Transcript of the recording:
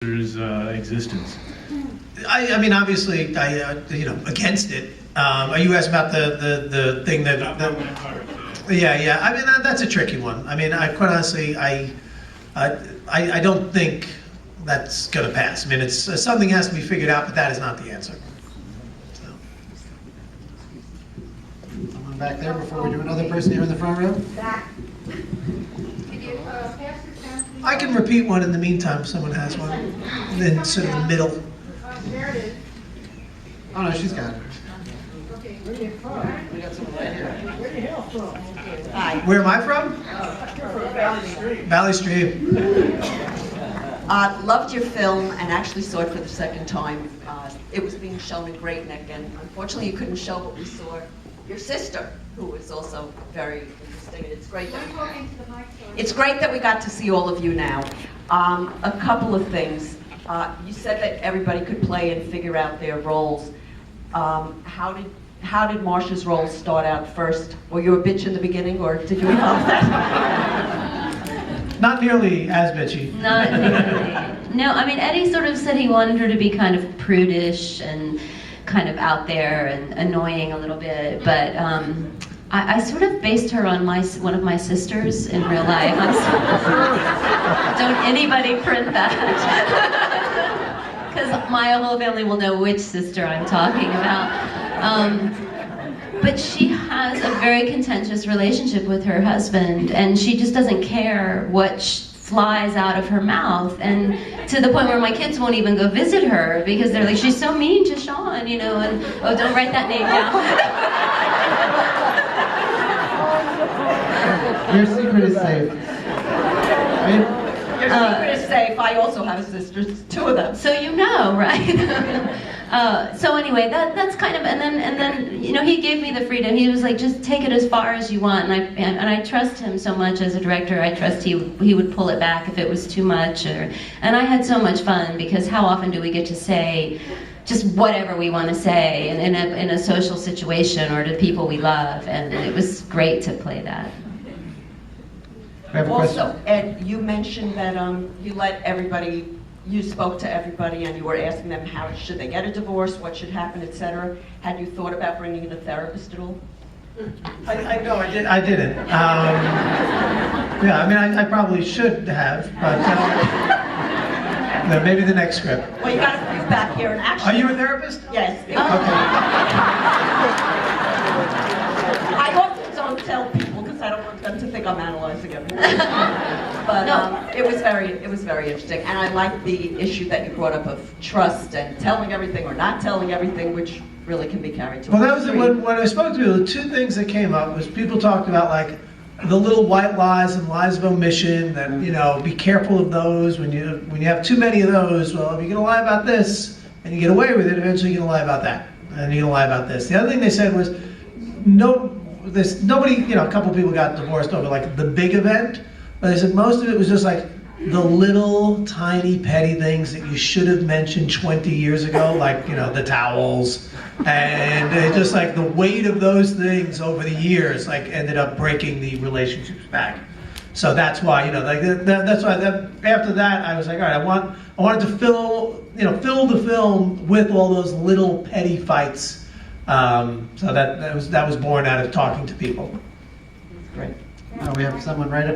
existence. I mean, obviously, against it. Are you asking about the thing that? Yeah. I mean, that's a tricky one. I mean, quite honestly, I don't think that's going to pass. I mean, it's something has to be figured out, but that is not the answer. So. Someone back there before we do another person here in the front row. I can repeat one in the meantime if someone has one. And then sort of the middle. There it is. Oh no, she's got it. Okay, where are you from? We got someone right here. Where the hell from? Hi. Where am I from? You're from Valley Stream. Valley Stream. Loved your film and actually saw it for the second time. It was being shown in Great Neck, and unfortunately you couldn't show, but we saw your sister, who was also very interesting. And it's great that we got to see all of you now. A couple of things. You said that everybody could play and figure out their roles. How did Marsha's role start out first? Were you a bitch in the beginning, or did you evolve that? Not nearly as bitchy. Not nearly. No, I mean, Eddie sort of said he wanted her to be kind of prudish and kind of out there and annoying a little bit, but I sort of based her on one of my sisters in real life. Don't anybody print that. Because my whole family will know which sister I'm talking about. But she has a very contentious relationship with her husband, and she just doesn't care what flies out of her mouth, and to the point where my kids won't even go visit her because they're like, she's so mean to Sean, you know, and oh, don't write that name down. Your secret is safe. Your secret is safe. I also have sisters, two of them. So you know, right? So anyway, that's kind of, and then you know, he gave me the freedom. He was like, just take it as far as you want, and I trust him so much as a director. I trust he would pull it back if it was too much, and I had so much fun, because how often do we get to say just whatever we want to say in a social situation or to people we love, and it was great to play that. I have a question. Also, Ed, you mentioned that you spoke to everybody and you were asking them how should they get a divorce, what should happen, etc. Had you thought about bringing in a therapist at all? No, I didn't. Yeah, I mean, I probably should have, but no, maybe the next script. Well, you got a few back here, and actually. Are you a therapist? Yes. Okay. I often don't tell people because I don't want them to think I'm analyzing everything. But it was very interesting, and I like the issue that you brought up of trust and telling everything or not telling everything, which really can be carried to. Well, that was when I spoke to people. The two things that came up was people talked about like the little white lies and lies of omission. That, you know, be careful of those when you have too many of those. Well, if you're gonna lie about this and you get away with it, eventually you're gonna lie about that, and you're gonna lie about this. The other thing they said was nobody, you know, a couple people got divorced over like the big event, but they said most of it was just like the little tiny petty things that you should have mentioned 20 years ago, like, you know, the towels, and just like the weight of those things over the years like ended up breaking the relationships back. So that's why, you know, like that's why after that I was like, all right, I wanted to fill the film with all those little petty fights. So that was born out of talking to people. Great. We have someone right up